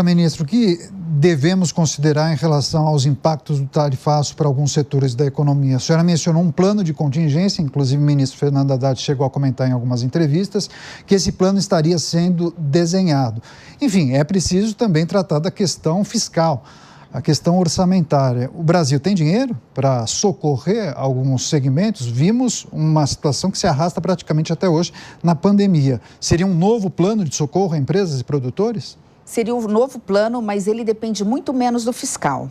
Ministro, o que devemos considerar em relação aos impactos do tarifaço para alguns setores da economia? A senhora mencionou um plano de contingência, inclusive o ministro Fernando Haddad chegou a comentar em algumas entrevistas que esse plano estaria sendo desenhado. Enfim, é preciso também tratar da questão fiscal, a questão orçamentária. O Brasil tem dinheiro para socorrer alguns segmentos? Vimos uma situação que se arrasta praticamente até hoje na pandemia. Seria um novo plano de socorro a empresas e produtores? Seria um novo plano, mas ele depende muito menos do fiscal.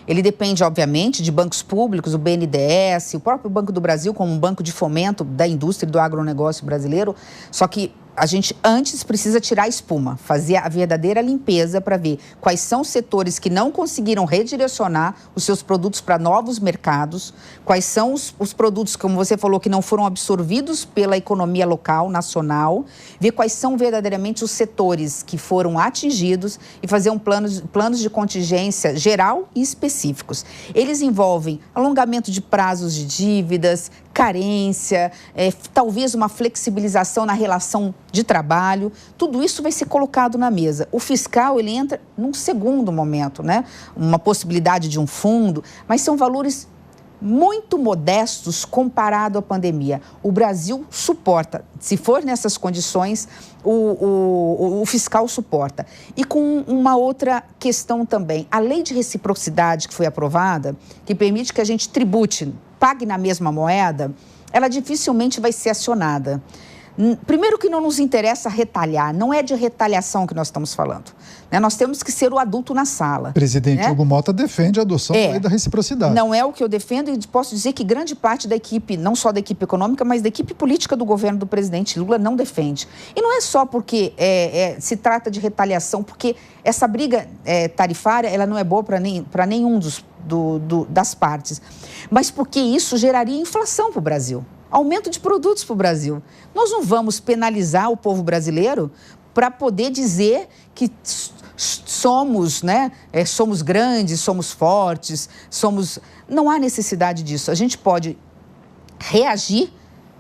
Ele depende, obviamente, de bancos públicos, o BNDES, o próprio Banco do Brasil, como um banco de fomento da indústria e do agronegócio brasileiro. Só que a gente antes precisa tirar a espuma, fazer a verdadeira limpeza para ver quais são os setores que não conseguiram redirecionar os seus produtos para novos mercados, quais são os produtos, como você falou, que não foram absorvidos pela economia local, nacional, ver quais são verdadeiramente os setores que foram atingidos e fazer planos de contingência geral e específicos. Eles envolvem alongamento de prazos de dívidas, carência, talvez uma flexibilização na relação de trabalho, tudo isso vai ser colocado na mesa. O fiscal, ele entra num segundo momento, né? Uma possibilidade de um fundo, mas são valores muito modestos comparado à pandemia. O Brasil suporta, se for nessas condições, o fiscal suporta. E com uma outra questão também, a lei de reciprocidade que foi aprovada, que permite que a gente tribute, pague na mesma moeda, ela dificilmente vai ser acionada. Primeiro que não nos interessa retalhar, não é de retaliação que nós estamos falando. Né? Nós temos que ser o adulto na sala. O presidente Hugo Mota defende a adoção da lei da reciprocidade. Não é o que eu defendo e posso dizer que grande parte da equipe, não só da equipe econômica, mas da equipe política do governo do presidente Lula não defende. E não é só porque se trata de retaliação, porque essa briga tarifária ela não é boa para nenhum das partes, mas porque isso geraria inflação para o Brasil. Aumento de produtos para o Brasil. Nós não vamos penalizar o povo brasileiro para poder dizer que somos, né? Somos grandes, somos fortes, Não há necessidade disso. A gente pode reagir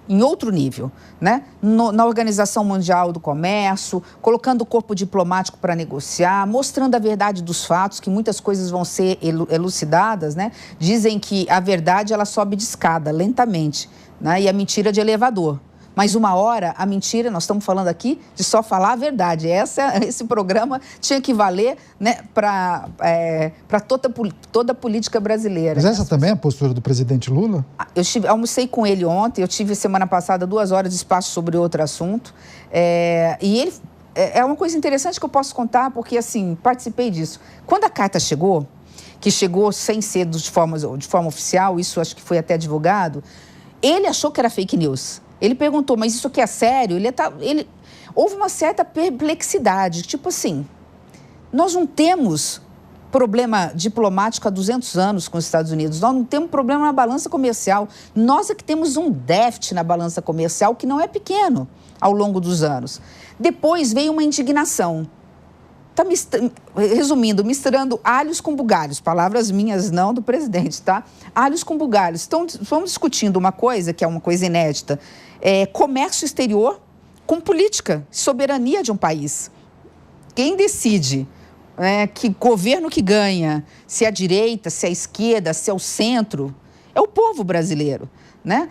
em outro nível, né? Na Organização Mundial do Comércio, colocando o corpo diplomático para negociar, mostrando a verdade dos fatos, que muitas coisas vão ser elucidadas, né? Dizem que a verdade ela sobe de escada, lentamente, né? E a mentira de elevador. Mas uma hora, a mentira, nós estamos falando aqui de só falar a verdade. Esse programa tinha que valer, né, para toda a política brasileira. Mas essa também é a postura do presidente Lula? Eu almocei com ele ontem, eu tive semana passada 2 horas de espaço sobre outro assunto. E ele... É uma coisa interessante que eu posso contar, porque, assim, participei disso. Quando a carta chegou, que chegou sem ser de forma oficial, isso acho que foi até divulgado, ele achou que era fake news. Ele perguntou, mas isso aqui é sério? Houve uma certa perplexidade, tipo assim, nós não temos problema diplomático há 200 anos com os Estados Unidos, nós não temos problema na balança comercial, nós é que temos um déficit na balança comercial que não é pequeno ao longo dos anos. Depois veio uma indignação. Resumindo, misturando alhos com bugalhos, palavras minhas não do presidente, tá? Alhos com bugalhos. Estamos discutindo uma coisa que é uma coisa inédita, comércio exterior com política, soberania de um país. Quem decide, que governo que ganha, se é a direita, se é a esquerda, se é o centro, é o povo brasileiro. Né?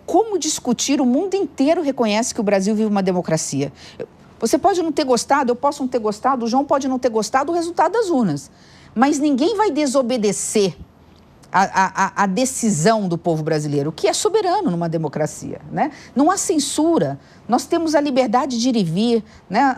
Como discutir, o mundo inteiro reconhece que o Brasil vive uma democracia. Você pode não ter gostado, eu posso não ter gostado, o João pode não ter gostado do resultado das urnas. Mas ninguém vai desobedecer a decisão do povo brasileiro, que é soberano numa democracia, né? Não há censura, nós temos a liberdade de ir e vir, né?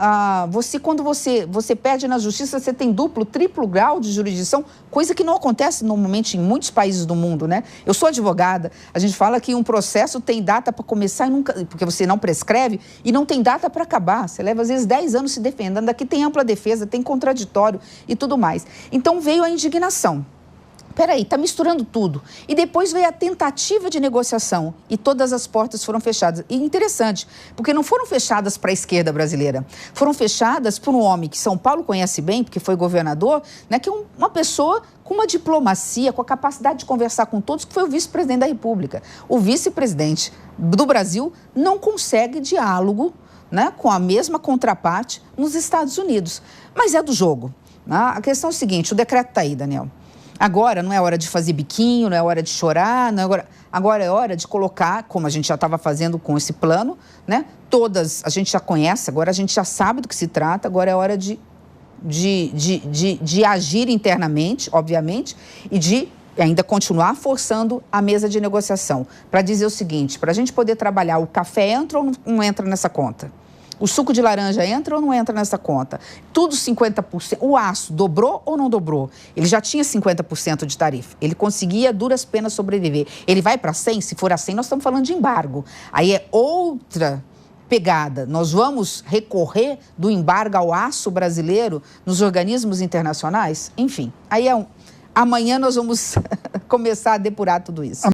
Quando você perde na justiça, você tem duplo, triplo grau de jurisdição, coisa que não acontece normalmente em muitos países do mundo, né? Eu sou advogada, a gente fala que um processo tem data para começar, porque você não prescreve, e não tem data para acabar. Você leva, às vezes, 10 anos se defendendo. Aqui tem ampla defesa, tem contraditório e tudo mais. Então, veio a indignação. Peraí, está misturando tudo. E depois veio a tentativa de negociação e todas as portas foram fechadas. E interessante, porque não foram fechadas para a esquerda brasileira, foram fechadas por um homem que São Paulo conhece bem, porque foi governador, né, que é uma pessoa com uma diplomacia, com a capacidade de conversar com todos, que foi o vice-presidente da República. O vice-presidente do Brasil não consegue diálogo, né, com a mesma contraparte nos Estados Unidos. Mas é do jogo. Né? A questão é o seguinte, o decreto está aí, Daniel. Agora não é hora de fazer biquinho, não é hora de chorar, não é agora é hora de colocar, como a gente já estava fazendo com esse plano, né? Todas a gente já conhece, agora a gente já sabe do que se trata, agora é hora de agir internamente, obviamente, e de ainda continuar forçando a mesa de negociação. Para dizer o seguinte, para a gente poder trabalhar, o café entra ou não entra nessa conta? O suco de laranja entra ou não entra nessa conta? Tudo 50%. O aço dobrou ou não dobrou? Ele já tinha 50% de tarifa. Ele conseguia, duras penas, sobreviver. Ele vai para 100? Se for a 100, nós estamos falando de embargo. Aí é outra pegada. Nós vamos recorrer do embargo ao aço brasileiro nos organismos internacionais? Enfim, aí amanhã nós vamos começar a depurar tudo isso.